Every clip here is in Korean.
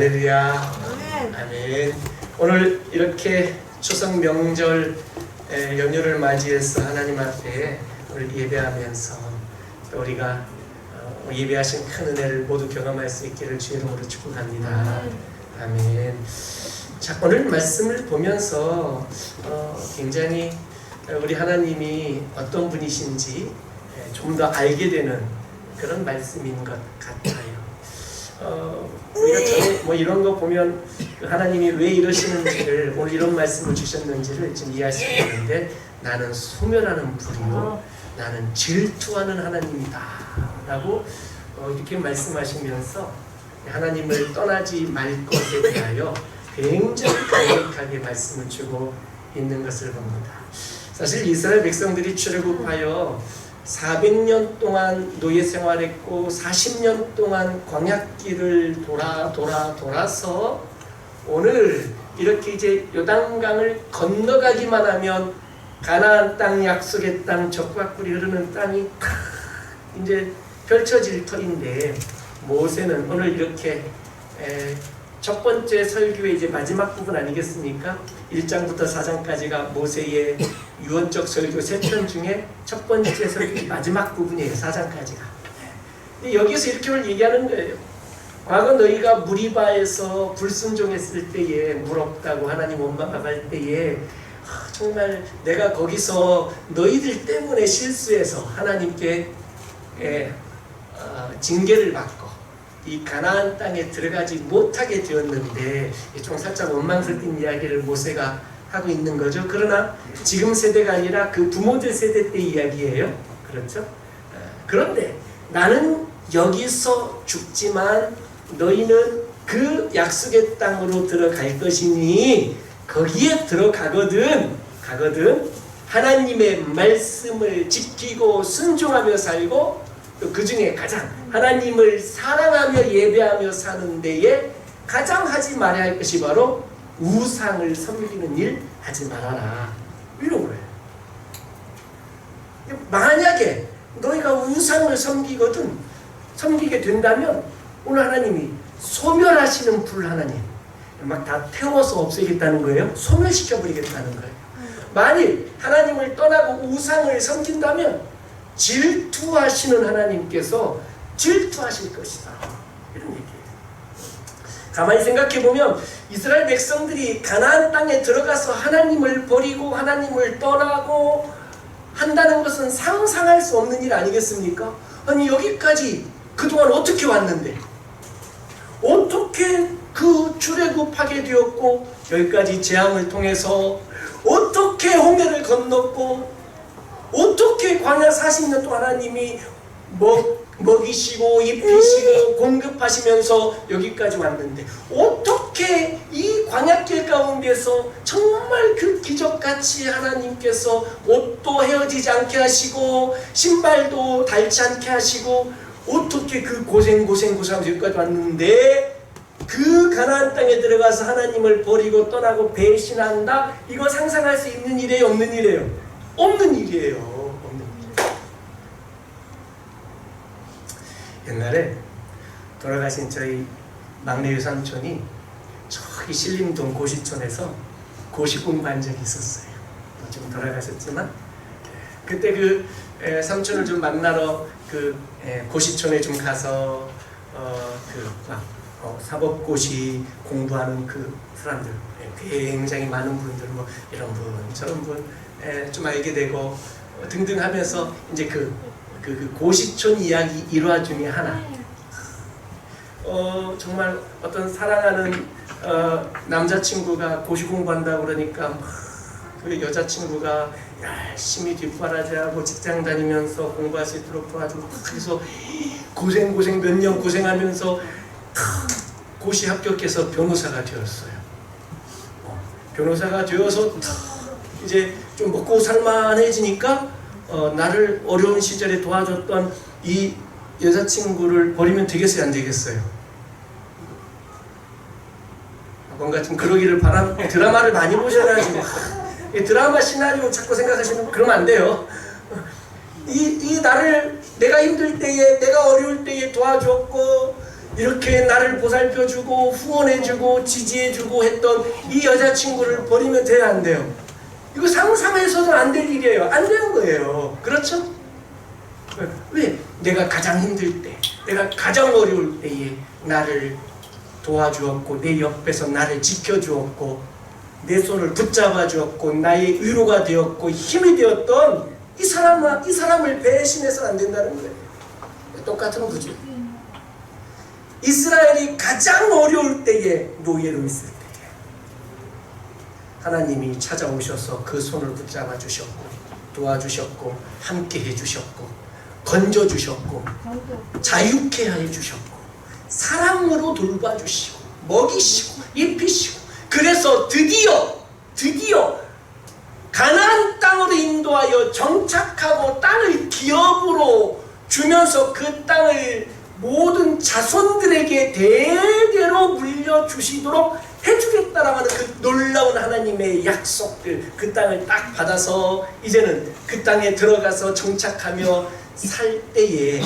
할렐루야. 아멘. 오늘 이렇게 추석 명절 연휴를 맞이해서 하나님 앞에 오늘 예배하면서 또 우리가 예배하신 큰 은혜를 모두 경험할 수 있기를 주의 이름으로 축복합니다. 아멘. 자, 오늘 말씀을 보면서 굉장히 우리 하나님이 어떤 분이신지 좀 더 알게 되는 그런 말씀인 것 같아요. 우리가 전에 뭐 이런 거 보면 하나님이 왜 이러시는지를, 오늘 이런 말씀을 주셨는지를 좀 이해할 수 있는데, 나는 소멸하는 불이요 나는 질투하는 하나님이다 라고 이렇게 말씀하시면서 하나님을 떠나지 말 것에 대하여 굉장히 강력하게 말씀을 주고 있는 것을 봅니다. 사실 이스라엘 백성들이 출애굽하여 400년 동안 노예 생활했고 40년 동안 광야길을 돌아서 오늘 이렇게 이제 요단강을 건너가기만 하면 가나안 땅, 약속의 땅, 젖과 꿀이 흐르는 땅이 다 이제 펼쳐질 터인데, 모세는 오늘 이렇게 첫 번째 설교의 이제 마지막 부분 아니겠습니까? 1장부터 4장까지가 모세의 유언적 설교 3편 중에 첫 번째 설교 마지막 부분이에요. 4장까지가. 근데 여기서 이렇게 오늘 얘기하는 거예요. 과거 너희가 무리바에서 불순종했을 때에, 물 없다고 하나님 원망할 때에 정말 내가 거기서 너희들 때문에 실수해서 하나님께 징계를 받고 이 가나안 땅에 들어가지 못하게 되었는데, 좀 살짝 원망스러운 이야기를 모세가 하고 있는 거죠. 그러나 지금 세대가 아니라 그 부모들 세대 때 이야기예요. 그렇죠? 그런데 나는 여기서 죽지만 너희는 그 약속의 땅으로 들어갈 것이니, 거기에 들어가거든 하나님의 말씀을 지키고 순종하며 살고, 그 중에 가장 하나님을 사랑하며 예배하며 사는 데에 가장 하지 말아야 할 것이 바로 우상을 섬기는 일 하지 말아라, 이런 거예요. 만약에 너희가 우상을 섬기게 된다면 오늘 하나님이 소멸하시는 불, 하나님 막 다 태워서 없애겠다는 거예요. 소멸시켜버리겠다는 거예요. 만일 하나님을 떠나고 우상을 섬긴다면 질투하시는 하나님께서 질투하실 것이다, 이런 얘기예요. 가만히 생각해보면 이스라엘 백성들이 가나안 땅에 들어가서 하나님을 버리고 하나님을 떠나고 한다는 것은 상상할 수 없는 일 아니겠습니까? 아니, 여기까지 그동안 어떻게 왔는데, 어떻게 그 출애굽하게 되었고, 여기까지 재앙을 통해서 어떻게 홍해를 건넜고, 어떻게 광야 40년 동안 하나님이 먹이시고 입히시고 공급하시면서 여기까지 왔는데, 어떻게 이 광야길 가운데서 정말 그 기적같이 하나님께서 옷도 헤어지지 않게 하시고 신발도 닳지 않게 하시고, 어떻게 그 고생하면서 여기까지 왔는데, 그 가나안 땅에 들어가서 하나님을 버리고 떠나고 배신한다? 이거 상상할 수 있는 일이에요, 없는 일이에요? 없는 일이에요. 없는 일이에요. 옛날에 돌아가신 저희 막내 유삼촌이 저기 신림동 고시촌에서 고시 공부한 적이 있었어요. 지금 돌아가셨지만, 그때 그 삼촌을 좀 만나러 그 고시촌에 좀 가서 사법고시 공부하는 그 사람들, 굉장히 많은 분들, 뭐 이런 분 저런 분 좀 알게 되고 등등 하면서 이제 그 고시촌 이야기 일화 중에 하나, 정말 어떤 사랑하는 남자친구가 고시 공부한다고 그러니까 그 여자친구가 열심히 뒷바라지하고 직장 다니면서 공부할 수 있도록 도와주고, 그래서 고생 몇 년 고생하면서 고시 합격해서 변호사가 되었어요. 변호사가 되어서 이제 좀 먹고 살만해지니까 나를 어려운 시절에 도와줬던 이 여자친구를 버리면 되겠어요, 안 되겠어요? 뭔가 좀 그러기를 드라마를 많이 보셔가지고 드라마 시나리오 자꾸 생각하시는 거 그러면 안 돼요. 이 나를 내가 힘들 때에, 내가 어려울 때에 도와줬고 이렇게 나를 보살펴주고 후원해주고 지지해주고 했던 이 여자친구를 버리면 돼야 안 돼요? 이거 상상해서도 안 될 일이에요. 안 되는 거예요. 그렇죠? 왜? 내가 가장 힘들 때, 내가 가장 어려울 때에 나를 도와주었고 내 옆에서 나를 지켜주었고 내 손을 붙잡아 주었고 나의 위로가 되었고 힘이 되었던 이 사람을 배신해서는 안 된다는 거예요. 똑같은 거죠. 이스라엘이 가장 어려울 때에 노예로 있을 때에 하나님이 찾아오셔서 그 손을 붙잡아 주셨고 도와주셨고 함께 해주셨고 건져주셨고 자유케 해주셨고 사랑으로 돌봐주시고 먹이시고 입히시고 그래서 드디어 가나안 땅으로 인도하여 정착하고 땅을 기업으로 주면서 그 땅을 모든 자손들에게 대대로 물려주시도록 해주겠다라고 하는 그 놀라운 하나님의 약속들, 그 땅을 딱 받아서 이제는 그 땅에 들어가서 정착하며 살 때에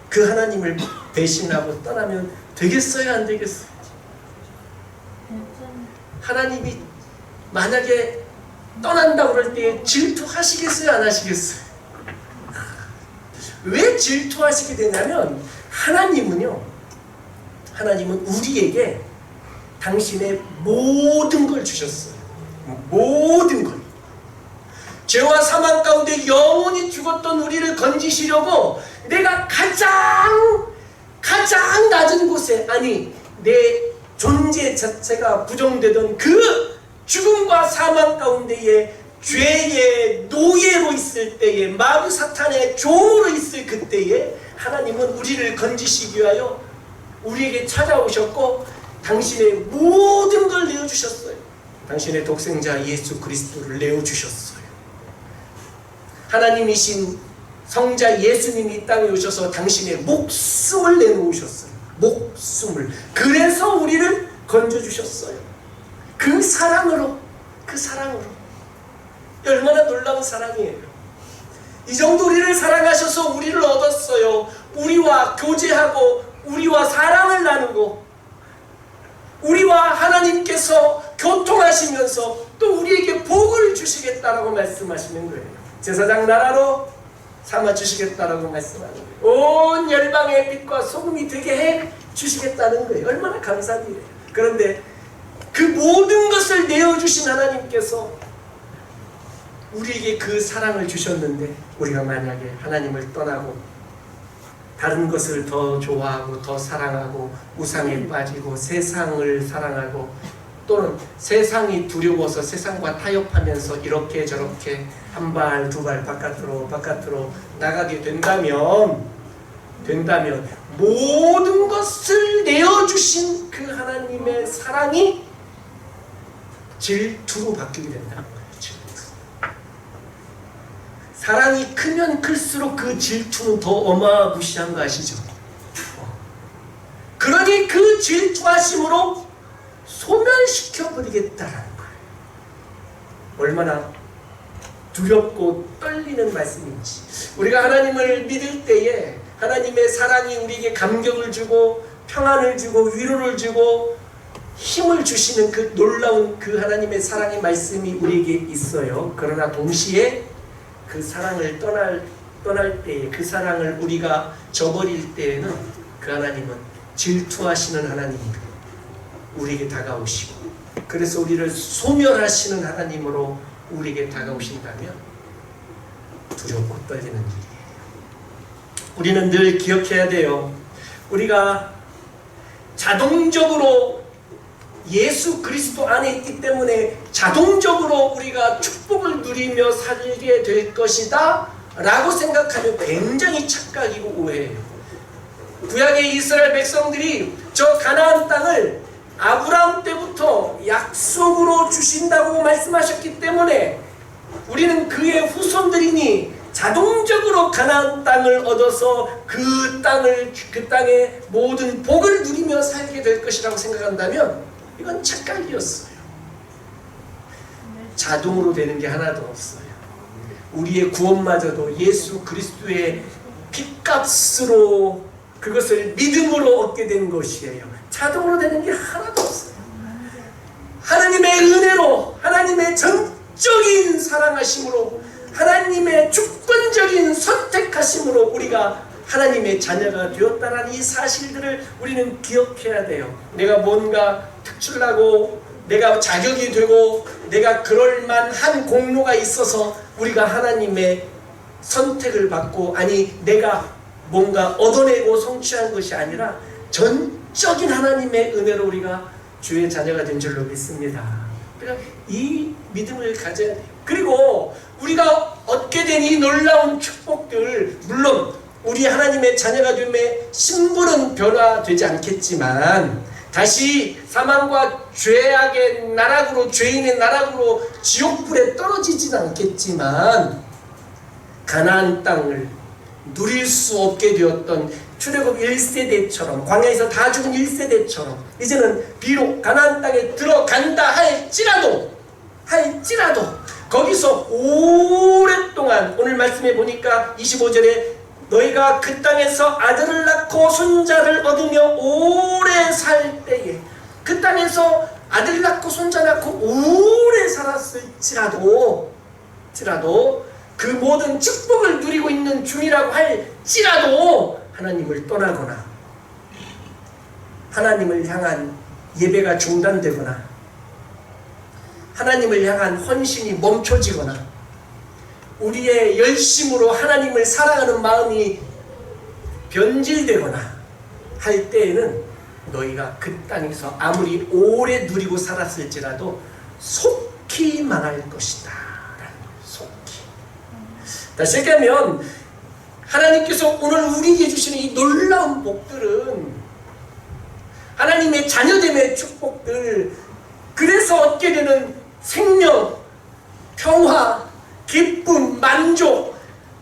그 하나님을 배신하고 떠나면 되겠어요, 안 되겠어요? 하나님이 만약에 떠난다고 그럴 때 질투하시겠어요, 안 하시겠어요? 왜 질투하시게 되냐면 하나님은 우리에게 당신의 모든 걸 주셨어요. 모든 걸. 죄와 사망 가운데 영원히 죽었던 우리를 건지시려고 내가 가장 낮은 곳에, 아니 내 존재 자체가 부정되던 그 죽음과 사망 가운데에 죄의 노예로 있을 때에 마귀 사탄의 종으로 있을 그때에 하나님은 우리를 건지시기 위하여 우리에게 찾아오셨고 당신의 모든 걸 내어주셨어요. 당신의 독생자 예수 그리스도를 내어주셨어요. 하나님이신 성자 예수님이 이 땅에 오셔서 당신의 목숨을 내놓으셨어요. 목숨을. 그래서 우리를 건져주셨어요. 그 사랑으로. 얼마나 놀라운 사랑이에요. 이 정도 우리를 사랑하셔서 우리를 얻었어요. 우리와 교제하고 우리와 사랑을 나누고 우리와 하나님께서 교통하시면서 또 우리에게 복을 주시겠다라고 말씀하시는 거예요. 제사장 나라로 삼아주시겠다라고 말씀하는 거예요. 온 열방의 빛과 소금이 되게 해 주시겠다는 거예요. 얼마나 감사한 일이에요. 그런데 그 모든 것을 내어주신 하나님께서 우리에게 그 사랑을 주셨는데 우리가 만약에 하나님을 떠나고 다른 것을 더 좋아하고 더 사랑하고 우상에 빠지고 세상을 사랑하고 또는 세상이 두려워서 세상과 타협하면서 이렇게 저렇게 한 발 두 발 바깥으로 나가게 된다면 모든 것을 내어주신 그 하나님의 사랑이 질투로 바뀌게 된다는 거예요. 사랑이 크면 클수록 그 질투는 더 어마무시한 거 아시죠? 그러니 그 질투하심으로 소멸시켜버리겠다라는 거예요. 얼마나 두렵고 떨리는 말씀인지. 우리가 하나님을 믿을 때에 하나님의 사랑이 우리에게 감격을 주고 평안을 주고 위로를 주고 힘을 주시는 그 놀라운 그 하나님의 사랑의 말씀이 우리에게 있어요. 그러나 동시에 그 사랑을 떠날 때에 그 사랑을 우리가 저버릴 때에는 그 하나님은 질투하시는 하나님으로 우리에게 다가오시고 그래서 우리를 소멸하시는 하나님으로 우리에게 다가오신다면 두렵고 떨리는 일이에요. 우리는 늘 기억해야 돼요. 우리가 자동적으로 예수 그리스도 안에 있기 때문에 자동적으로 우리가 축복을 누리며 살게 될 것이다 라고 생각하면 굉장히 착각이고 오해예요. 구약의 이스라엘 백성들이 저 가나안 땅을 아브라함 때부터 약속으로 주신다고 말씀하셨기 때문에 우리는 그의 후손들이니 자동적으로 가나안 땅을 얻어서 그 땅의 모든 복을 누리며 살게 될 것이라고 생각한다면 이건 착각이었어요. 자동으로 되는 게 하나도 없어요. 우리의 구원마저도 예수 그리스도의 핏값으로 그것을 믿음으로 얻게 된 것이에요. 자동으로 되는 게 하나도 없어요. 하나님의 은혜로, 하나님의 전적인 사랑하심으로, 하나님의 주권적인 선택하심으로 우리가 하나님의 자녀가 되었다는 이 사실들을 우리는 기억해야 돼요. 내가 뭔가 특출나고 내가 자격이 되고 내가 그럴만한 공로가 있어서 우리가 하나님의 선택을 받고, 아니 내가 뭔가 얻어내고 성취한 것이 아니라 전적인 하나님의 은혜로 우리가 주의 자녀가 된 줄로 믿습니다. 그러니까 이 믿음을 가져야 돼요. 그리고 우리가 얻게 된 이 놀라운 축복들, 물론 우리 하나님의 자녀가 됨에 신분은 변화되지 않겠지만 다시 사망과 죄악의 나락으로, 죄인의 나락으로 지옥불에 떨어지지는 않겠지만 가나안 땅을 누릴 수 없게 되었던 출애굽 1세대처럼, 광야에서 다 죽은 1세대처럼 이제는 비록 가나안 땅에 들어간다 할지라도 거기서 오랫동안, 오늘 말씀해 보니까 25절에 너희가 그 땅에서 아들을 낳고 손자를 얻으며 오래 살 때에, 그 땅에서 아들 낳고 손자 낳고 오래 살았을지라도 그 모든 축복을 누리고 있는 중이라고 할지라도 하나님을 떠나거나 하나님을 향한 예배가 중단되거나 하나님을 향한 헌신이 멈춰지거나 우리의 열심으로 하나님을 사랑하는 마음이 변질되거나 할 때에는 너희가 그 땅에서 아무리 오래 누리고 살았을지라도 속히 망할 것이다. 속히. 다시 얘기하면 하나님께서 오늘 우리에게 주시는 이 놀라운 복들은 하나님의 자녀됨의 축복들, 그래서 얻게 되는 생명, 평화, 기쁨, 만족,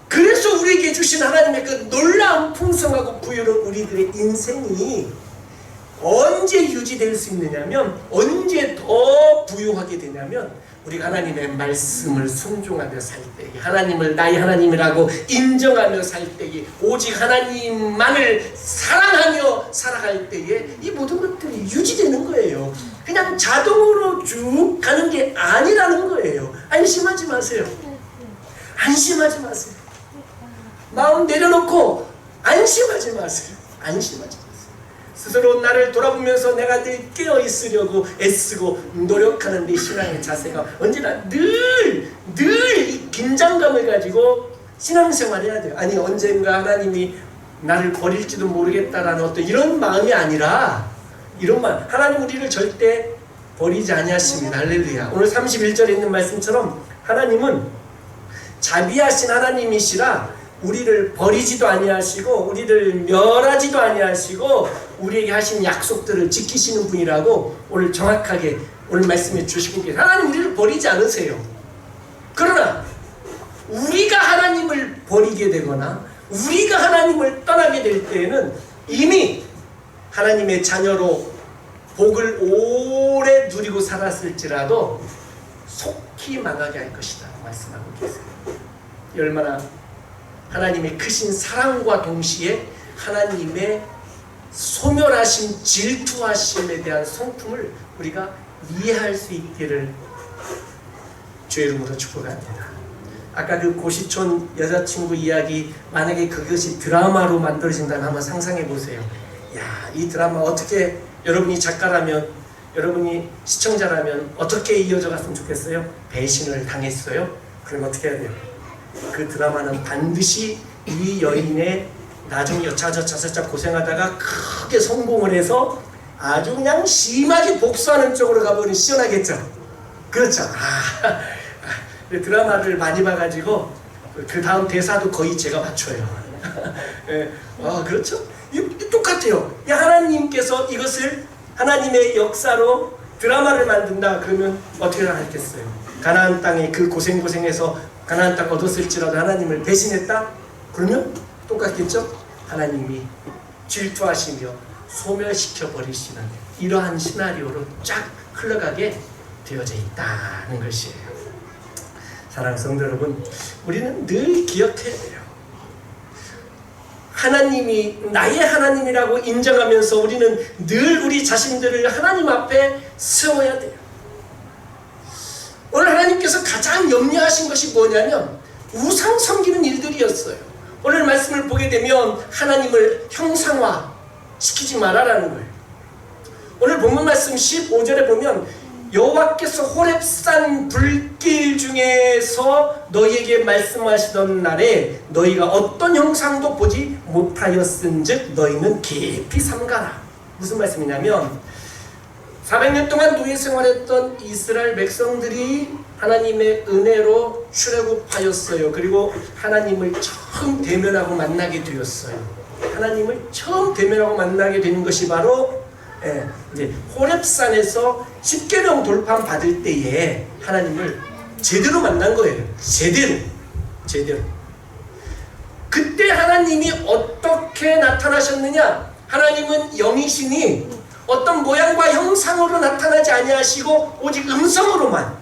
그래서 우리에게 주신 하나님의 그 놀라운 풍성하고 부유로운 우리들의 인생이 언제 유지될 수 있느냐면, 언제 더 부유하게 되냐면 우리가 하나님의 말씀을 순종하며 살 때에, 하나님을 나의 하나님이라고 인정하며 살 때에, 오직 하나님만을 사랑하며 살아갈 때에 이 모든 것들이 유지되는 거예요. 그냥 자동으로 쭉 가는 게 아니라는 거예요. 안심하지 마세요. 안심하지 마세요. 마음 내려놓고 안심하지 마세요. 안심하지 마세요. 스스로 나를 돌아보면서 내가 늘 깨어있으려고 애쓰고 노력하는 내 신앙의 자세가 언제나 늘 이 긴장감을 가지고 신앙생활을 해야 돼요. 아니 언젠가 하나님이 나를 버릴지도 모르겠다라는 어떤 이런 마음이 아니라, 이런 마음, 하나님 우리를 절대 버리지 아니하십니다. 할렐루야. 오늘 31절에 있는 말씀처럼 하나님은 자비하신 하나님이시라 우리를 버리지도 아니하시고 우리를 멸하지도 아니하시고 우리에게 하신 약속들을 지키시는 분이라고 오늘 정확하게 오늘 말씀해 주시고 계세요. 하나님 우리를 버리지 않으세요. 그러나 우리가 하나님을 버리게 되거나 우리가 하나님을 떠나게 될 때에는 이미 하나님의 자녀로 복을 오래 누리고 살았을지라도 속히 망하게 할 것이다 말씀하고 계세요. 얼마나 하나님의 크신 사랑과 동시에 하나님의 소멸하심, 질투하심에 대한 성품을 우리가 이해할 수 있기를 주의 이름으로 축복합니다. 아까 그 고시촌 여자친구 이야기, 만약에 그것이 드라마로 만들어진다면 한번 상상해 보세요. 야, 이 드라마 어떻게, 여러분이 작가라면, 여러분이 시청자라면 어떻게 이어져 갔으면 좋겠어요? 배신을 당했어요? 그럼 어떻게 해야 돼요? 그 드라마는 반드시 이 여인의 나중에 여차저차 고생하다가 크게 성공을 해서 아주 그냥 심하게 복수하는 쪽으로 가버리면 시원하겠죠. 그렇죠. 드라마를 많이 봐가지고 그 다음 대사도 거의 제가 맞춰요. 네. 그렇죠. 똑같아요. 하나님께서 이것을 하나님의 역사로 드라마를 만든다 그러면 어떻게 하겠어요? 가나안 땅에 그 고생해서 가나안 땅 얻었을지라도 하나님을 배신했다? 그러면 똑같겠죠? 하나님이 질투하시며 소멸시켜 버리시는 이러한 시나리오로 쫙 흘러가게 되어져 있다는 것이에요. 사랑하는 성도 여러분, 우리는 늘 기억해야 돼요. 하나님이 나의 하나님이라고 인정하면서 우리는 늘 우리 자신들을 하나님 앞에 세워야 돼요. 오늘 하나님께서 가장 염려하신 것이 뭐냐면 우상 섬기는 일들이었어요. 오늘 말씀을 보게 되면 하나님을 형상화 시키지 말아라는 거예요. 오늘 본문 말씀 15절에 보면 여호와께서 호렙산 불길 중에서 너희에게 말씀하시던 날에 너희가 어떤 형상도 보지 못하였은즉 너희는 깊이 삼가라. 무슨 말씀이냐면 400년 동안 노예 생활했던 이스라엘 백성들이 하나님의 은혜로 출애굽하였어요. 그리고 하나님을 처음 대면하고 만나게 되었어요. 하나님을 처음 대면하고 만나게 되는 것이 바로 이제 호렙산에서 십계명 돌판 받을 때에 하나님을 제대로 만난 거예요. 제대로. 그때 하나님이 어떻게 나타나셨느냐? 하나님은 영이시니 어떤 모양과 형상으로 나타나지 아니하시고 오직 음성으로만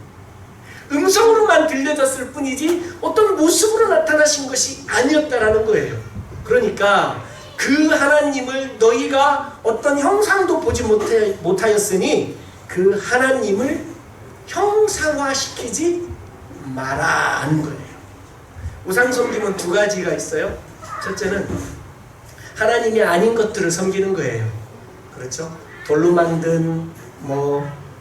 들려졌을 뿐이지 어떤 모습으로 나타나신 것이 아니었다라는 거예요. 그러니까 그 하나님을 너희가 어떤 형상도 보지 못하였으니 그 하나님을 형상화시키지 마라는 거예요. 우상 섬김은 두 가지가 있어요. 첫째는 하나님이 아닌 것들을 섬기는 거예요. 그렇죠? 돌로 만든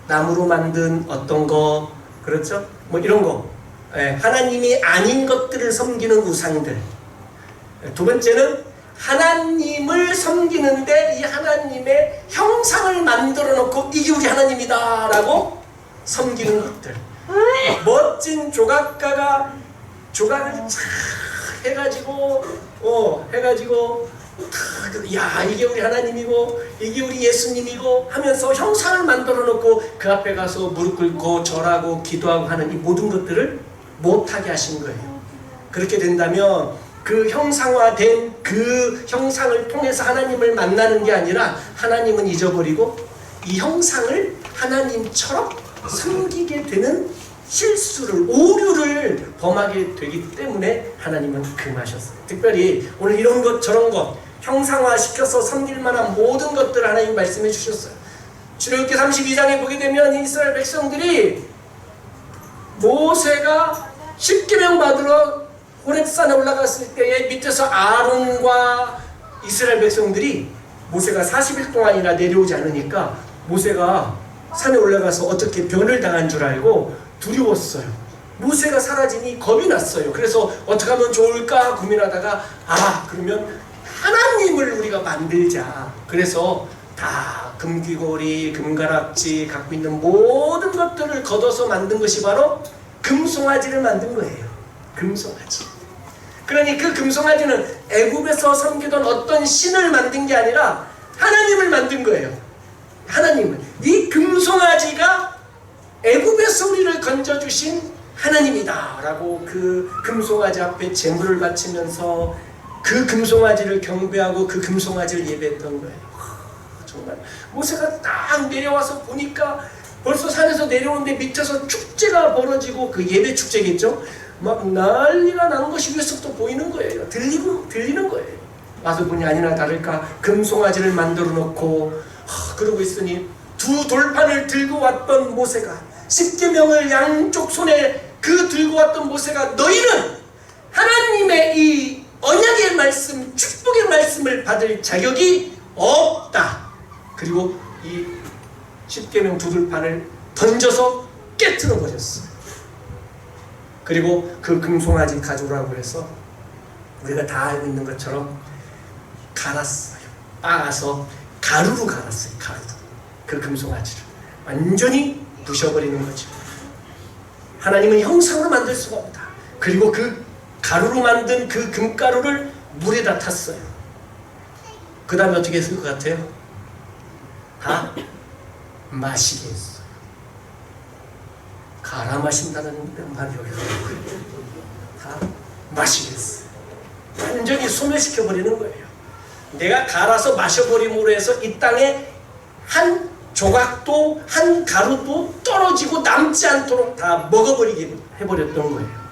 나무로 만든 어떤 거, 그렇죠? 이런 거. 하나님이 아닌 것들을 섬기는 우상들. 두 번째는 하나님을 섬기는데 이 하나님의 형상을 만들어 놓고 이게 우리 하나님이다 라고 섬기는 것들. 멋진 조각가가 조각을 쫙 해가지고 야 이게 우리 하나님이고 이게 우리 예수님이고 하면서 형상을 만들어 놓고 그 앞에 가서 무릎 꿇고 절하고 기도하고 하는 이 모든 것들을 못하게 하신 거예요. 그렇게 된다면 그 형상화된 그 형상을 통해서 하나님을 만나는 게 아니라 하나님은 잊어버리고 이 형상을 하나님처럼 섬기게 되는 실수를, 오류를 범하게 되기 때문에 하나님은 금하셨어요. 특별히 오늘 이런 것 저런 것 형상화시켜서 섬길 만한 모든 것들을 하나님 말씀해 주셨어요. 출애굽기 32장에 보게 되면 이스라엘 백성들이 모세가 십계명 받으러 호렙산에 올라갔을 때에 밑에서 아론과 이스라엘 백성들이 모세가 40일 동안이나 내려오지 않으니까 모세가 산에 올라가서 어떻게 변을 당한 줄 알고 두려웠어요. 모세가 사라지니 겁이 났어요. 그래서 어떻게 하면 좋을까 고민하다가 그러면 하나님을 우리가 만들자. 그래서 다 금귀고리, 금가락지 갖고 있는 모든 것들을 걷어서 만든 것이 바로 금송아지를 만든 거예요. 금송아지. 그러니 그 금송아지는 애굽에서 섬기던 어떤 신을 만든 게 아니라 하나님을 만든 거예요. 하나님을. 이 금송아지가 애굽에서 우리를 건져주신 하나님이다 라고 그 금송아지 앞에 제물을 바치면서 그 금송아지를 경배하고 그 금송아지를 예배했던 거예요. 정말 모세가 딱 내려와서 보니까 벌써 산에서 내려오는데 밑에서 축제가 벌어지고 그 예배 축제겠죠? 막 난리가 난 것이 위에서부터 보이는 거예요. 들리는 거예요. 와서 보니 아니나 다를까 금송아지를 만들어 놓고 그러고 있으니 두 돌판을 들고 왔던 모세가 십계명을 양쪽 손에 그 들고 왔던 모세가 너희는 하나님의 이 언약의 말씀, 축복의 말씀을 받을 자격이 없다. 그리고 이 십계명 두 돌판을 던져서 깨트려 버렸어요. 그리고 그 금송아지 가져오라고 해서 우리가 다 알고 있는 것처럼 갈았어요. 빻아서 가루로 갈았어요. 가루로. 그 금송아지를 완전히 부셔버리는 거죠. 하나님은 형상으로 만들 수가 없다. 그리고 그 가루로 만든 그 금가루를 물에다 탔어요. 그 다음에 어떻게 했을 것 같아요? 다 마시게 했어요. 갈아 마신다는 말이 여기서 다 마시게 했어요. 완전히 소멸시켜버리는 거예요. 내가 갈아서 마셔버림으로 해서 이 땅에 한 조각도 한 가루도 떨어지고 남지 않도록 다 먹어버리게 해버렸던 거예요.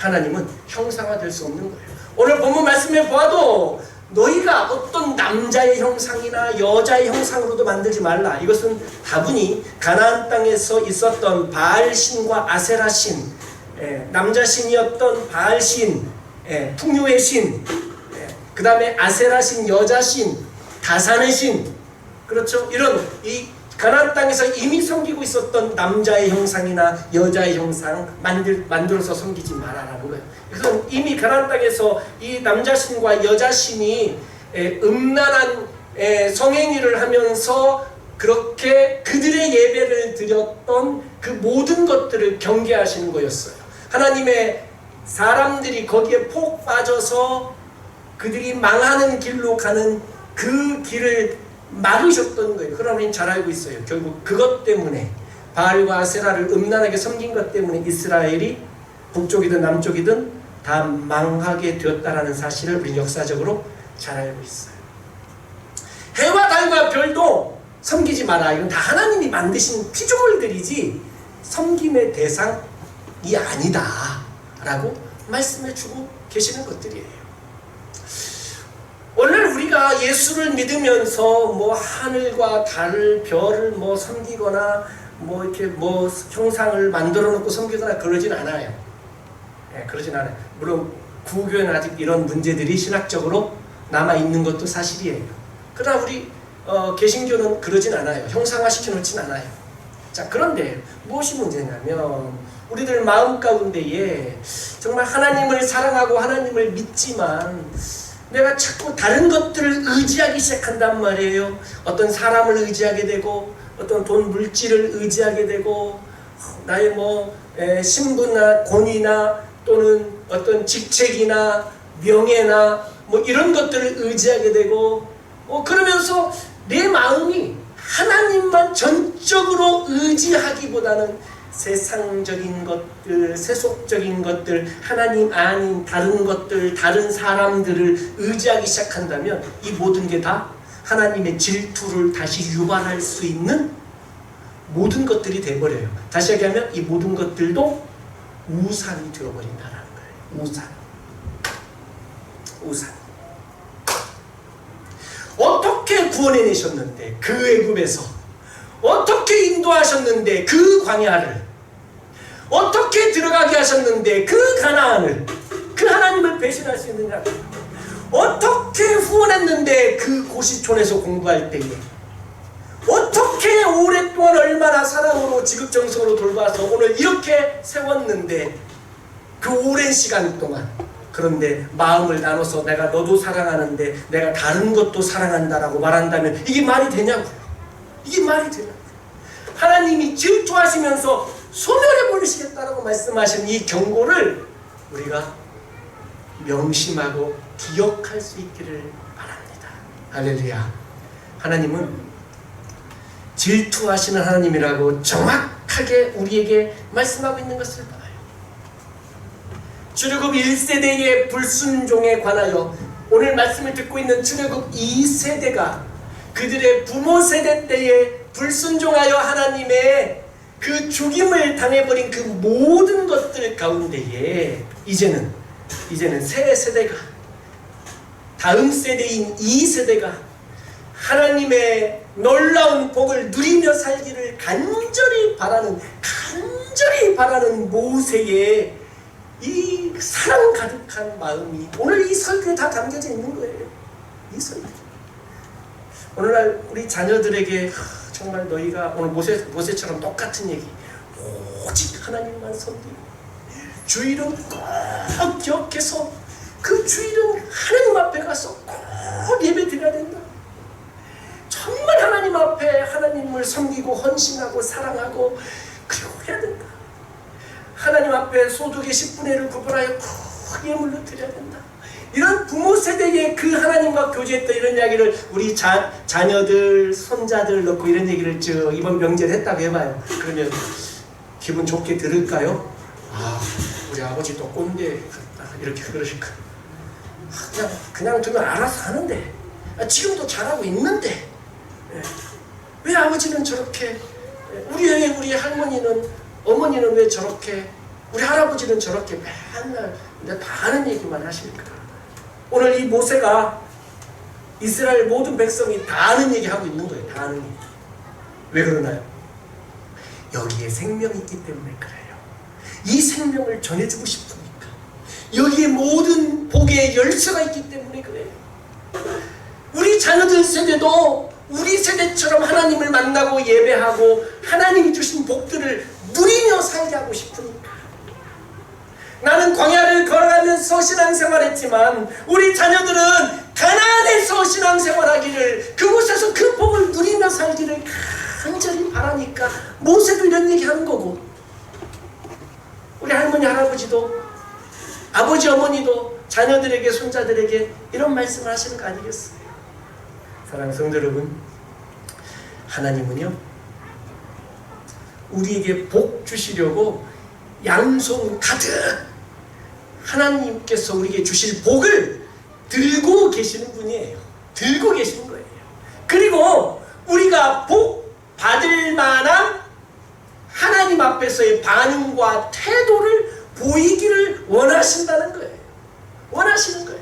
하나님은 형상화될 수 없는 거예요. 오늘 본문 말씀에 보아도 너희가 어떤 남자의 형상이나 여자의 형상으로도 만들지 말라. 이것은 다분히 가나안 땅에서 있었던 바알신과 아세라신, 남자신이었던 바알신, 풍요의 신, 그 다음에 아세라신, 여자신, 다산의 신, 그렇죠? 이런 이 가나안 땅에서 이미 섬기고 있었던 남자의 형상이나 여자의 형상 만들어서 섬기지 말아라는 거예요. 그래서 이미 가나안 땅에서 이 남자신과 여자신이 음란한 성행위를 하면서 그렇게 그들의 예배를 드렸던 그 모든 것들을 경계하시는 거였어요. 하나님의 사람들이 거기에 폭 빠져서 그들이 망하는 길로 가는 그 길을 막으셨던 거예요. 그러나 우리는 잘 알고 있어요. 결국 그것 때문에 바알과 아세라를 음란하게 섬긴 것 때문에 이스라엘이 북쪽이든 남쪽이든 다 망하게 되었다라는 사실을 우리는 역사적으로 잘 알고 있어요. 해와 달과 별도 섬기지 마라. 이건 다 하나님이 만드신 피조물들이지 섬김의 대상이 아니다 라고 말씀해 주고 계시는 것들이에요. 오늘 우리가 예수를 믿으면서 뭐 하늘과 달, 별을 뭐 섬기거나 뭐 이렇게 뭐 형상을 만들어 놓고 섬기거나 그러진 않아요. 그러진 않아요. 물론 구교에는 아직 이런 문제들이 신학적으로 남아 있는 것도 사실이에요. 그러나 우리 개신교는 그러진 않아요. 형상화시켜 놓진 않아요. 자, 그런데 무엇이 문제냐면 우리들 마음 가운데에 정말 하나님을 사랑하고 하나님을 믿지만 내가 자꾸 다른 것들을 의지하기 시작한단 말이에요. 어떤 사람을 의지하게 되고 어떤 돈 물질을 의지하게 되고 나의 뭐 신분이나 권위나 또는 어떤 직책이나 명예나 뭐 이런 것들을 의지하게 되고 그러면서 내 마음이 하나님만 전적으로 의지하기보다는 세상적인 것들, 세속적인 것들, 하나님 아닌 다른 것들, 다른 사람들을 의지하기 시작한다면 이 모든 게 다 하나님의 질투를 다시 유발할 수 있는 모든 것들이 돼버려요. 다시 얘기하면 이 모든 것들도 우상이 되어버린다는 거예요. 우상. 어떻게 구원해내셨는데 그 애굽에서 어떻게 인도하셨는데 그 광야를 어떻게 들어가게 하셨는데 그 가나안을 그 하나님을 배신할 수 있느냐? 어떻게 후원했는데 그 고시촌에서 공부할 때에 어떻게 오랫동안 얼마나 사랑으로 지극정성으로 돌봐서 오늘 이렇게 세웠는데 그 오랜 시간 동안 그런데 마음을 나눠서 내가 너도 사랑하는데 내가 다른 것도 사랑한다라고 말한다면 이게 말이 되냐고요. 이게 말이 되냐고요. 하나님이 질투하시면서 소멸해버리시겠다라고 말씀하신 이 경고를 우리가 명심하고 기억할 수 있기를 바랍니다. 할렐루야. 하나님은 질투하시는 하나님이라고 정확하게 우리에게 말씀하고 있는 것을 봐요. 출애굽 1세대의 불순종에 관하여 오늘 말씀을 듣고 있는 출애굽 2세대가 그들의 부모 세대 때에 불순종하여 하나님의 그 죽임을 당해버린 그 모든 것들 가운데에 이제는 새 세대가 다음 세대인 2세대가 하나님의 놀라운 복을 누리며 살기를 간절히 바라는 모세의 이 사랑 가득한 마음이 오늘 이 설교에 다 담겨져 있는 거예요. 이 설교. 오늘날 우리 자녀들에게 정말 너희가 오늘 모세처럼 똑같은 얘기 오직 하나님만 섬기고 주일은 꼭 기억해서 그 주일은 하나님 앞에 가서 꼭 예배 드려야 된다. 정말 하나님 앞에 하나님을 섬기고 헌신하고 사랑하고 그리고 해야 된다. 하나님 앞에 소득의 10분의 1을 구분하여 꼭 예물로 드려야 된다. 이런 부모 세대의 그 하나님과 교제했던 이런 이야기를 우리 자녀들, 손자들 넣고 이런 얘기를 이번 명절에 했다고 해봐요. 그러면 기분 좋게 들을까요? 아, 우리 아버지도 꼰대 같다. 이렇게 그러실까? 그냥 저는 알아서 하는데 지금도 잘하고 있는데 왜 아버지는 저렇게 우리 할머니는 어머니는 왜 저렇게 우리 할아버지는 저렇게 맨날 다 아는 얘기만 하시니까 오늘 이 모세가 이스라엘 모든 백성이 다 아는 얘기 하고 있는 거예요. 다 아는 얘기. 왜 그러나요? 여기에 생명이 있기 때문에 그래요. 이 생명을 전해주고 싶으니까. 여기에 모든 복의 열쇠가 있기 때문에 그래요. 우리 자녀들 세대도 우리 세대처럼 하나님을 만나고 예배하고 하나님이 주신 복들을 누리며 살게 하고 싶으니까. 나는 광야를 걸어가면서 신앙생활했지만 우리 자녀들은 가나안에서 신앙생활하기를, 그곳에서 그 복을 누리며 살기를 간절히 바라니까 모세도 이런 얘기하는 거고, 우리 할머니 할아버지도 아버지 어머니도 자녀들에게 손자들에게 이런 말씀을 하시는 거 아니겠어요? 사랑하는 성도 여러분, 하나님은요 우리에게 복 주시려고 양손 가득 하나님께서 우리에게 주실 복을 들고 계시는 분이에요. 들고 계시는 거예요. 그리고 우리가 복 받을 만한 하나님 앞에서의 반응과 태도를 보이기를 원하신다는 거예요. 원하시는 거예요.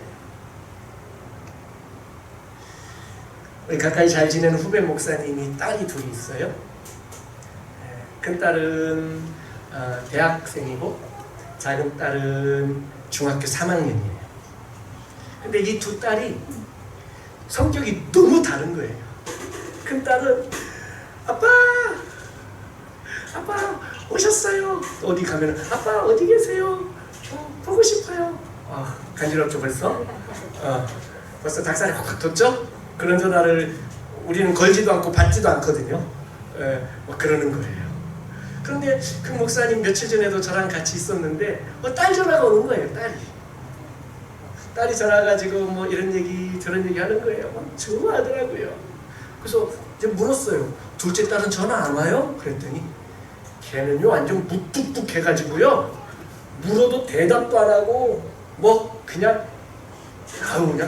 우리 가까이 잘 지내는 후배 목사님이 딸이 둘이 있어요. 큰 딸은 대학생이고 작은 딸은 중학교 3학년이에요. 근데 이 두 딸이 성격이 너무 다른 거예요. 큰 딸은 아빠 오셨어요. 어디 가면 아빠 어디 계세요? 보고 싶어요. 간지럽죠 벌써? 벌써 닭살이 확 돋죠? 그런 전화를 우리는 걸지도 않고 받지도 않거든요. 그러는 거예요. 그런데 그 목사님 며칠 전에도 저랑 같이 있었는데 딸 전화가 오는 거예요. 딸이 전화가지고 뭐 이런 얘기 저런 얘기 하는 거예요. 좋아하더라고요. 그래서 이제 물었어요. 둘째 딸은 전화 안 와요? 그랬더니 걔는요 완전 묵뚝뚝 해가지고요 물어도 대답도 안 하고 뭐 그냥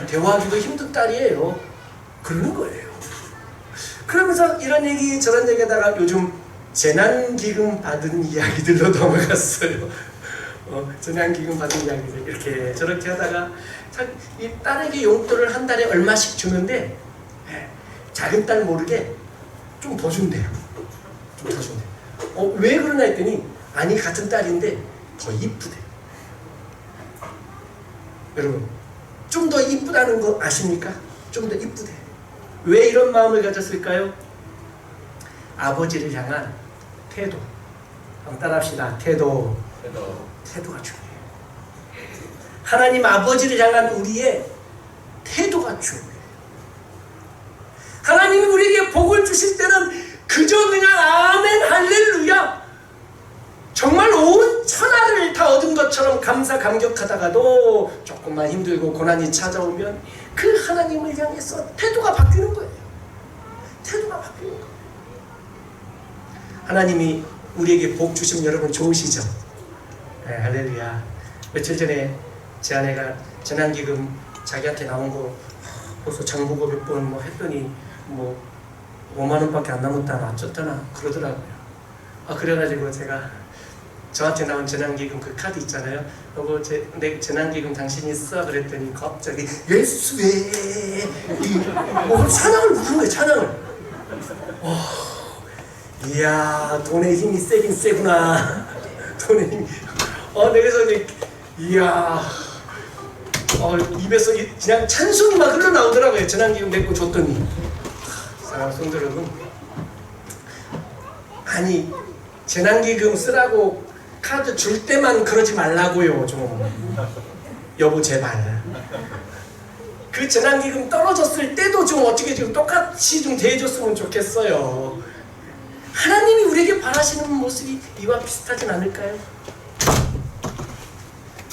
대화하기도 힘든 딸이에요. 그러는 거예요. 그러면서 이런 얘기 저런 얘기하다가 요즘 재난기금 받은 이야기들로 넘어갔어요. 재난기금 받은 이야기들 이렇게 저렇게 하다가 이 딸에게 용돈을 한 달에 얼마씩 주는데 작은 딸 모르게 좀 더 준대요. 좀 더 준대요. 왜 그러나 했더니 아니 같은 딸인데 더 이쁘대. 여러분 좀 더 이쁘다는 거 아십니까? 좀 더 이쁘대. 왜 이런 마음을 가졌을까요? 아버지를 향한 태도. 한번 따라합시다. 태도가 중요해요. 하나님 아버지를 향한 우리의 태도가 중요해요. 하나님이 우리에게 복을 주실 때는 그저 그냥 아멘 할렐루야 정말 온 천하를 다 얻은 것처럼 감사 감격하다가도 조금만 힘들고 고난이 찾아오면 그 하나님을 향해서 태도가 바뀌는 거예요. 태도가 바뀌는 거예요. 하나님이 우리에게 복 주시면 여러분 좋으시죠? 네, 할렐루야. 며칠 전에 제 아내가 재난기금 자기한테 나온 거 벌써 장보고 몇 번 뭐 했더니 뭐 5만 원밖에 안 남았다나 어쩌다나 그러더라고요. 그래가지고 제가 저한테 나온 재난기금 그 카드 있잖아요. 여보 내 재난기금 당신이 써 그랬더니 갑자기 예수의 뭐 찬양을 부르는 거예요. 찬양을. 이야 돈의 힘이 세긴 세구나. 돈의 힘이. 그래서 이제 이야 입에서 그냥 찬송이 막 흘러나오더라고요. 재난기금 내고 줬더니. 사랑하는 성도 여러분, 아니 재난기금 쓰라고 카드 줄 때만 그러지 말라고요. 좀 여보 제발. 그 재난기금 떨어졌을 때도 좀 어떻게 좀 똑같이 좀 대해줬으면 좋겠어요. 하나님이 우리에게 바라시는 모습이 이와 비슷하진 않을까요?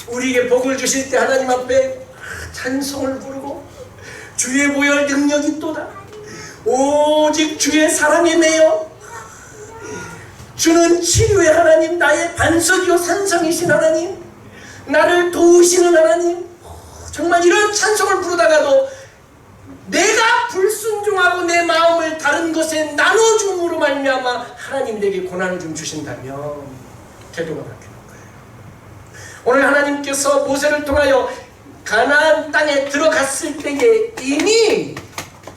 우리에게 복을 주실 때 하나님 앞에 찬송을 부르고 주의 보혈 능력이 있도다. 오직 주의 사랑에 매여 주는 치유의 하나님, 나의 반석이요 산성이신 하나님, 나를 도우시는 하나님. 정말 이런 찬송을 부르다가도 내가 불순종하고 내 마음을 다른 것에 나눠줌으로 말미암아 하나님 내게 고난을 좀 주신다면 태도가 바뀌는 거예요. 오늘 하나님께서 모세를 통하여 가나안 땅에 들어갔을 때에 이미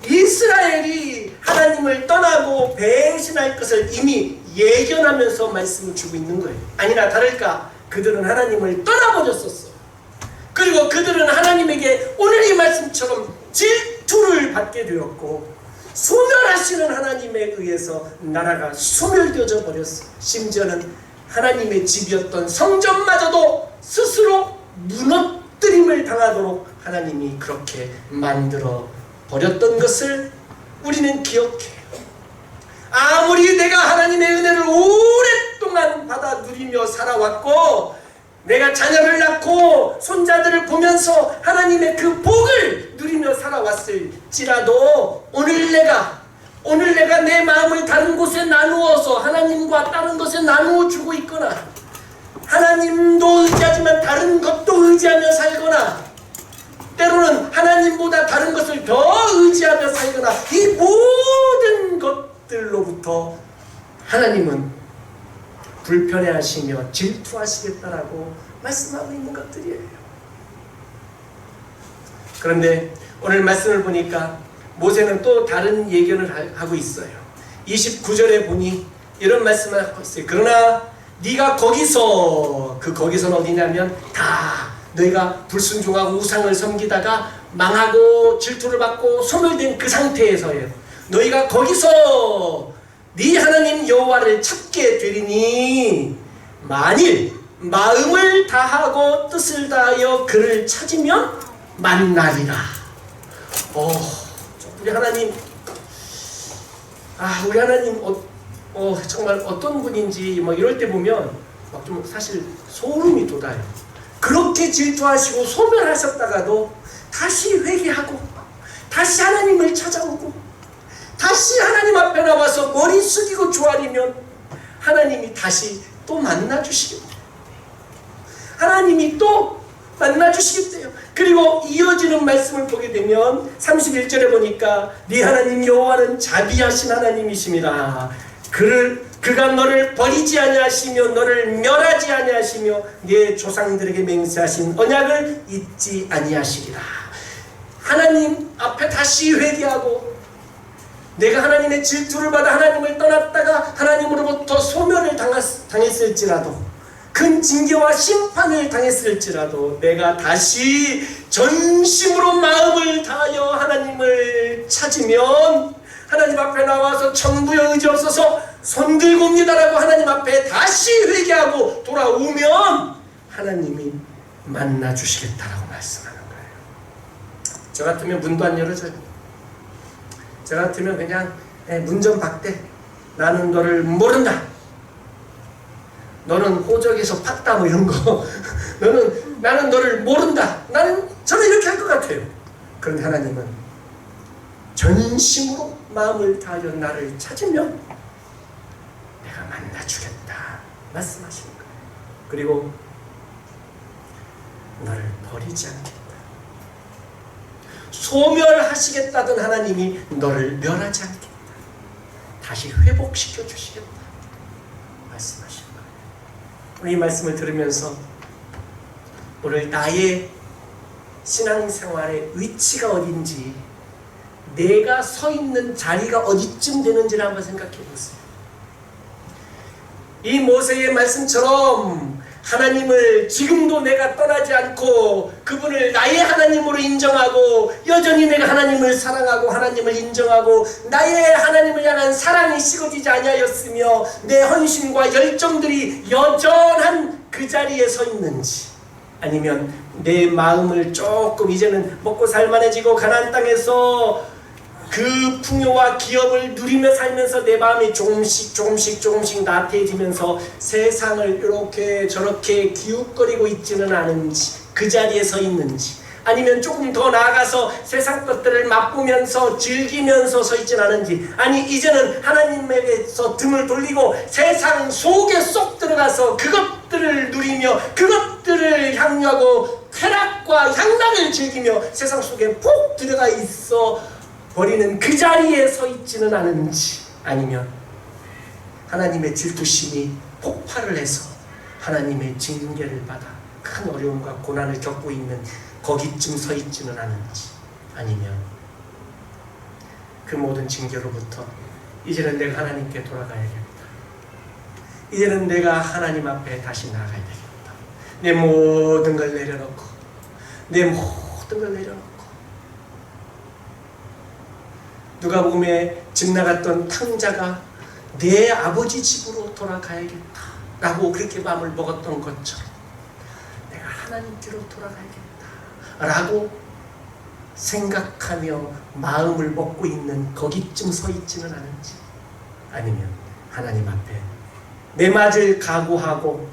이스라엘이 하나님을 떠나고 배신할 것을 이미 예견하면서 말씀을 주고 있는 거예요. 아니나 다를까 그들은 하나님을 떠나버렸었어. 그리고 그들은 하나님에게 오늘 이 말씀처럼 질투를 받게 되었고 소멸하시는 하나님에 의해서 나라가 소멸되어져 버렸어. 심지어는 하나님의 집이었던 성전마저도 스스로 무너뜨림을 당하도록 하나님이 그렇게 만들어 버렸던 것을 우리는 기억해요. 아무리 내가 하나님의 은혜를 오랫동안 받아 누리며 살아왔고 내가 자녀를 낳고 손자들을 보면서 하나님의 그 복을 누리며 살아왔을지라도 오늘 내가 내 마음을 다른 곳에 나누어서 하나님과 다른 것에 나누어 주고 있거나 하나님도 의지하지만 다른 것도 의지하며 살거나 때로는 하나님보다 다른 것을 더 의지하며 살거나 이 모든 것들로부터 하나님은 불편해하시며 질투하시겠다라고 말씀하고 있는 것들이에요. 그런데 오늘 말씀을 보니까 모세는 또 다른 예견을 하고 있어요. 29절에 보니 이런 말씀을 하고 있어요. 그러나 네가 거기서는 어디냐면 다 너희가 불순종하고 우상을 섬기다가 망하고 질투를 받고 소멸된 그 상태에서예요. 너희가 거기서 네 하나님 여호와를 찾게 되리니 만일 마음을 다하고 뜻을 다하여 그를 찾으면 만나리라. 우리 하나님 정말 어떤 분인지 막 이럴 때 보면 막 좀 사실 소름이 돋아요. 그렇게 질투하시고 소멸하셨다가도 다시 회개하고 다시 하나님을 찾아오고 다시 하나님 앞에 나와서 머리 숙이고 조아리면 하나님이 다시 또 만나주시겠대요. 하나님이 또 만나주시겠대요. 그리고 이어지는 말씀을 보게 되면 31절에 보니까 네 하나님 여호와는 자비하신 하나님이심이라. 그가 너를 버리지 아니하시며 너를 멸하지 아니하시며 네 조상들에게 맹세하신 언약을 잊지 아니하시리라. 하나님 앞에 다시 회개하고 내가 하나님의 질투를 받아 하나님을 떠났다가 하나님으로부터 소멸을 당했을지라도 큰 징계와 심판을 당했을지라도 내가 다시 전심으로 마음을 다하여 하나님을 찾으면 하나님 앞에 나와서 천부여 의지 없어서 손 들고 옵니다라고 하나님 앞에 다시 회개하고 돌아오면 하나님이 만나주시겠다라고 말씀하는 거예요. 저 같으면 문도 안 열어줘요. 저 같으면 그냥 문 좀 박대. 나는 너를 모른다. 너는 호적에서 팠다 뭐 이런 거. 나는 너를 모른다. 저는 이렇게 할 것 같아요. 그런데 하나님은 전심으로 마음을 다하여 나를 찾으면 내가 만나주겠다 말씀하시는 거예요. 그리고 너를 버리지 않겠다. 소멸하시겠다던 하나님이 너를 멸하지 않겠다. 다시 회복시켜 주시겠다 말씀하시는 거예요. 오늘 이 말씀을 들으면서 오늘 나의 신앙생활의 위치가 어딘지 내가 서 있는 자리가 어디쯤 되는지를 한번 생각해 보세요. 이 모세의 말씀처럼 하나님을 지금도 내가 떠나지 않고 그분을 나의 하나님으로 인정하고 여전히 내가 하나님을 사랑하고 하나님을 인정하고 나의 하나님을 향한 사랑이 식어지지 아니하였으며 내 헌신과 열정들이 여전한 그 자리에 서 있는지 아니면 내 마음을 조금 이제는 먹고 살만해지고 가나안 땅에서 그 풍요와 기업을 누리며 살면서 내 마음이 조금씩 나태해지면서 세상을 이렇게 저렇게 기웃거리고 있지는 않은지 그 자리에 서 있는지 아니면 조금 더 나아가서 세상 것들을 맛보면서 즐기면서 서 있지는 않은지 아니 이제는 하나님에게서 등을 돌리고 세상 속에 쏙 들어가서 그것들을 누리며 그것들을 향유하고 쾌락과 향락을 즐기며 세상 속에 푹 들어가 있어 버리는 그 자리에 서 있지는 않은지 아니면 하나님의 질투심이 폭발을 해서 하나님의 징계를 받아 큰 어려움과 고난을 겪고 있는 거기쯤 서 있지는 않은지, 아니면 그 모든 징계로부터 이제는 내가 하나님께 돌아가야겠다, 이제는 내가 하나님 앞에 다시 나가야 되겠다, 내 모든 걸 내려놓고, 내 모든 걸 내려놓고 누가복음에 집 나갔던 탕자가 내 아버지 집으로 돌아가야겠다 라고 그렇게 마음을 먹었던 것처럼 내가 하나님께로 돌아가야겠다 라고 생각하며 마음을 먹고 있는 거기쯤 서 있지는 않은지, 아니면 하나님 앞에 내 맞을 각오하고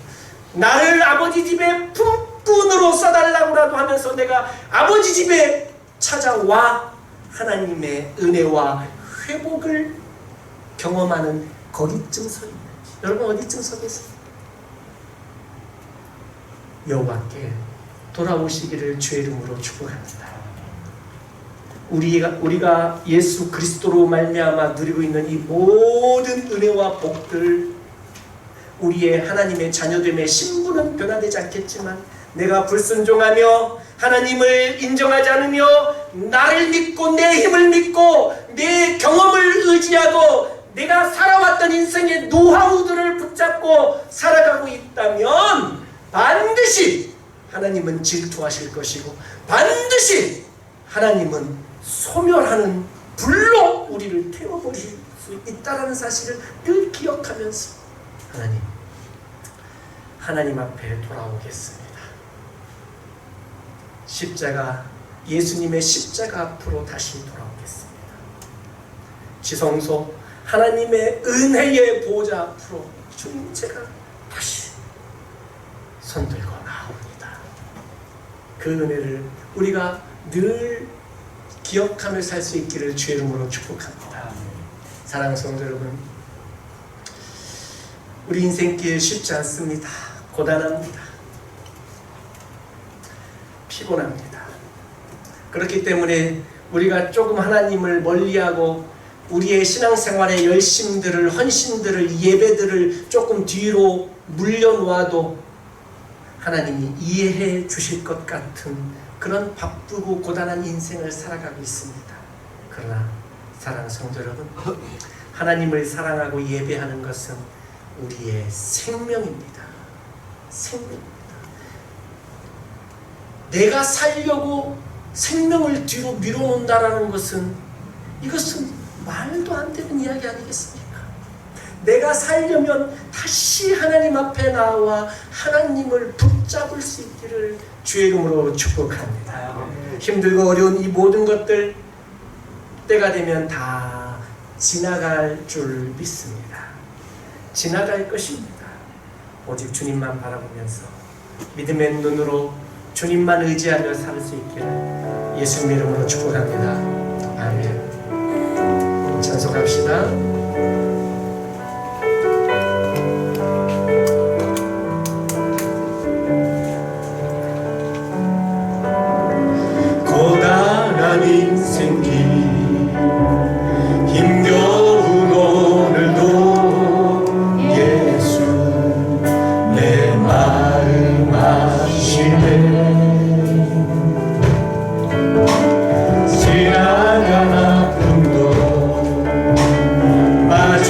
나를 아버지 집에 품꾼으로 써달라고라도 하면서 내가 아버지 집에 찾아와 하나님의 은혜와 회복을 경험하는 거기쯤 서 있는지, 여러분 어디쯤 서 계세요? 여호와께 돌아오시기를 주의 이름으로 축복합니다. 우리가 예수 그리스도로 말미암아 누리고 있는 이 모든 은혜와 복들, 우리의 하나님의 자녀됨의 신분은 변화되지 않겠지만 내가 불순종하며 하나님을 인정하지 않으며 나를 믿고 내 힘을 믿고 내 경험을 의지하고 내가 살아왔던 인생의 노하우들을 붙잡고 살아가고 있다면 반드시 하나님은 질투하실 것이고 반드시 하나님은 소멸하는 불로 우리를 태워버릴 수 있다는 사실을 늘 기억하면서 하나님 앞에 돌아오겠습니다. 십자가, 예수님의 십자가 앞으로 다시 돌아오겠습니다. 지성소 하나님의 은혜의 보좌 앞으로 주님 제가 다시 손들고 나옵니다. 그 은혜를 우리가 늘 기억하며 살 수 있기를 주의 이름으로 축복합니다. 사랑하는 성도 여러분, 우리 인생길 쉽지 않습니다. 고단합니다. 피곤합니다. 그렇기 때문에 우리가 조금 하나님을 멀리하고 우리의 신앙생활의 열심들을, 헌신들을, 예배들을 조금 뒤로 물려놓아도 하나님이 이해해 주실 것 같은 그런 바쁘고 고단한 인생을 살아가고 있습니다. 그러나 사랑하는 성도 여러분, 하나님을 사랑하고 예배하는 것은 우리의 생명입니다. 생명입니다. 내가 살려고 생명을 뒤로 밀어놓는다라는 것은, 이것은 말도 안 되는 이야기 아니겠습니까? 내가 살려면 다시 하나님 앞에 나와 하나님을 붙잡을 수 있기를 주의 이름으로 축복합니다. 힘들고 어려운 이 모든 것들 때가 되면 다 지나갈 줄 믿습니다. 지나갈 것입니다. 오직 주님만 바라보면서 믿음의 눈으로 주님만 의지하며 살 수 있기를 예수님 이름으로 축복합니다. 아멘. 찬송합시다. 고단한 인생길 힘겨운 오늘도 예수 내 마음 아시네. 지나간 아픔도 마주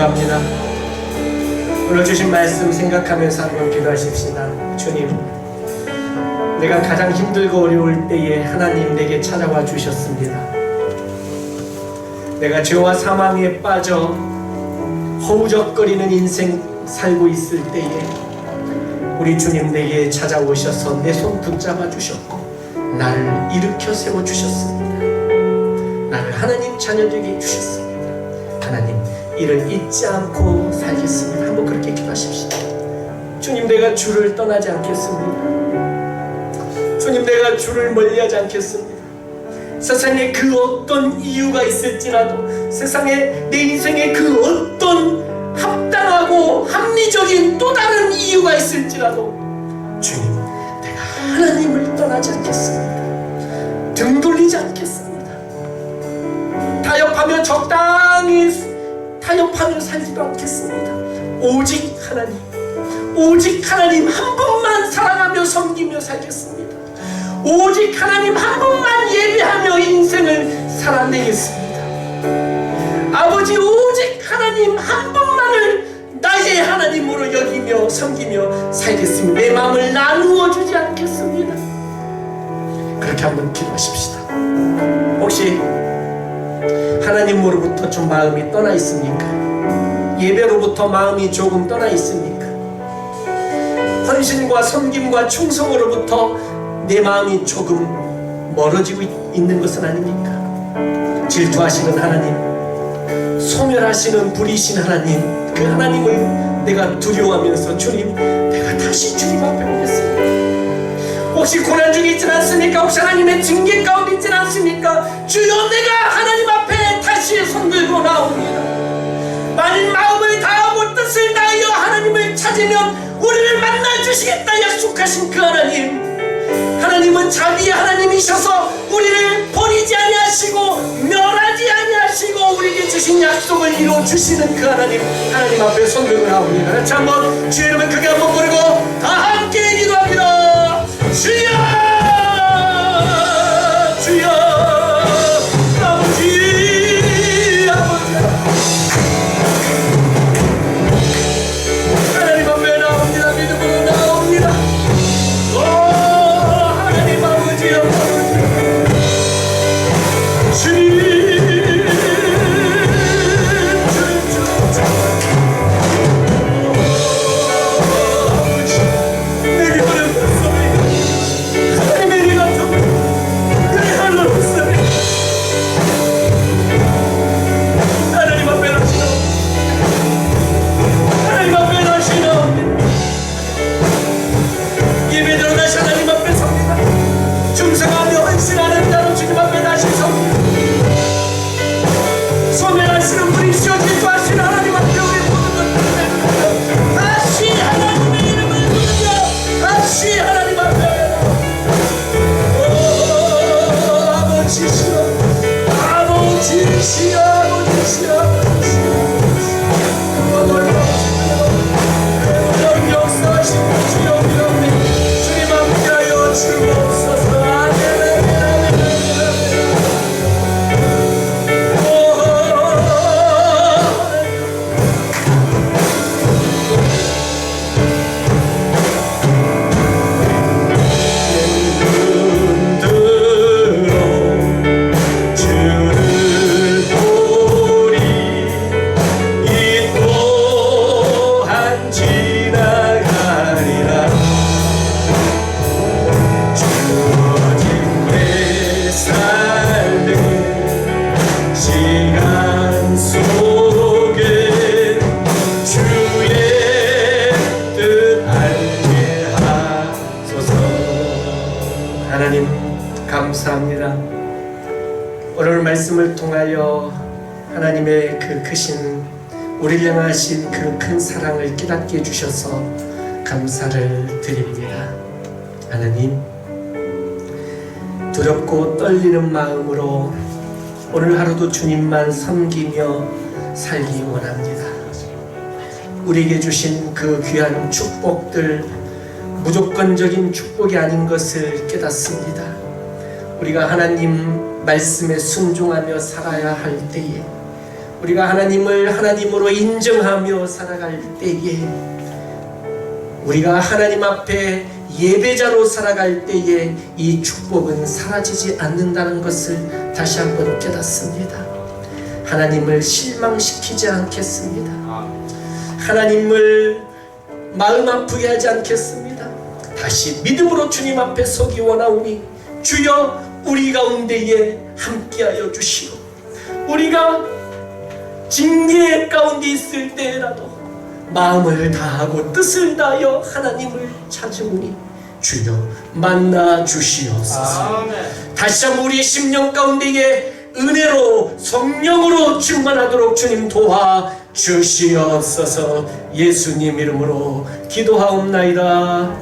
기도합니다. 오늘 주신 말씀 생각하면서 한번 기도하십시다. 주님, 내가 가장 힘들고 어려울 때에 하나님 내게 찾아와 주셨습니다. 내가 죄와 사망에 빠져 허우적거리는 인생 살고 있을 때에 우리 주님 내게 찾아오셔서 내 손 붙잡아 주셨고 나를 일으켜 세워주셨습니다. 나를 하나님 자녀 되게 해주셨습니다. 하나님, 이를 잊지 않고 살겠습니다. 한번 그렇게 기도하십시다. 주님, 내가 주를 떠나지 않겠습니다. 주님, 내가 주를 멀리하지 않겠습니다. 세상에 그 어떤 이유가 있을지라도, 세상에 내 인생에 그 어떤 합당하고 합리적인 또 다른 이유가 있을지라도 주님, 내가 하나님을 떠나지 않겠습니다. 등 돌리지 않겠습니다. 타협하며 적당히 타협하며 살지도 않겠습니다. 오직 하나님 한 분만 사랑하며 섬기며 살겠습니다. 오직 하나님 한 분만 예배하며 인생을 살아내겠습니다. 아버지, 오직 하나님 한 분만을 나의 하나님으로 여기며 섬기며 살겠습니다. 내 마음을 나누어 주지 않겠습니다. 그렇게 한번 기도하십시다. 혹시 하나님으로부터 좀 마음이 떠나 있습니까? 예배로부터 마음이 조금 떠나 있습니까? 헌신과 섬김과 충성으로부터 내 마음이 조금 멀어지고 있는 것은 아닙니까? 질투하시는 하나님, 소멸하시는 불의신 하나님, 그 하나님을 내가 두려워하면서 주님, 내가 다시 주님 앞에 오겠습니다. 혹시 고난 중에 있지 않습니까? 혹시 하나님의 징계 가운데 있지 않습니까? 주여, 내가 하나님 앞에 다시 손들고 나옵니다. 만일 마음을 다하고 뜻을 다하여 하나님을 찾으면 우리를 만나 주시겠다 약속하신 그 하나님은 자기의 하나님이셔서 우리를 버리지 아니하시고 멸하지 아니하시고 우리에게 주신 약속을 이루어 주시는 그 하나님 앞에 손들고 나옵니다. 같이 한번 주의 이름을 크게 한번 부르고 다 함께 기도합니다. 주여, 주여, 아버지, 하나님 앞에 나옵니다. 믿음으로 나옵니다. 하나님 아버지여, 주님, 내게 어렵습니다. 하나님의 일 같은 내 할로 없습니다. 하나님 앞에 다시 하나님 앞에 다시 나옵니다. 예배대로 다시 하나님 앞에 섭니다. 충성하며 헌신하는 자로 주님 앞에 다시 섭니다. 소멸하시는 분이시여 질투하시는 하나님 앞에 우리 모든 것들을 다시 하나님의 이름을 부르며 다시 하나님 앞에 아버지시여, 아버지시여, 아버지시여, 놀라우시며 역사하시고 주여 위엄님 주님 함께하여 주옵소서. 하나님 감사합니다. 오늘 말씀을 통하여 하나님의 그 크신 우리를 향하신 그 큰 사랑을 깨닫게 해주셔서 감사를 드립니다. 하나님, 두렵고 떨리는 마음으로 오늘 하루도 주님만 섬기며 살기 원합니다. 우리에게 주신 그 귀한 축복들, 무조건적인 축복이 아닌 것을 깨닫습니다. 우리가 하나님 말씀에 순종하며 살아야 할 때에 우리가 하나님을 하나님으로 인정하며 살아갈 때에, 우리가 하나님 앞에 예배자로 살아갈 때에 이 축복은 사라지지 않는다는 것을 다시 한번 깨닫습니다. 하나님을 실망시키지 않겠습니다. 하나님을 마음 아프게 하지 않겠습니다. 다시 믿음으로 주님 앞에 서기 원하오니 주여 우리 가운데에 함께하여 주시오. 우리가 징계 가운데 있을 때라도 마음을 다하고 뜻을 다하여 하나님을 찾으오니 주여 만나 주시옵소서. 다시 한번 우리의 심령 가운데에 은혜로 성령으로 충만하도록 주님 도와 주시옵소서. 예수님 이름으로 기도하옵나이다.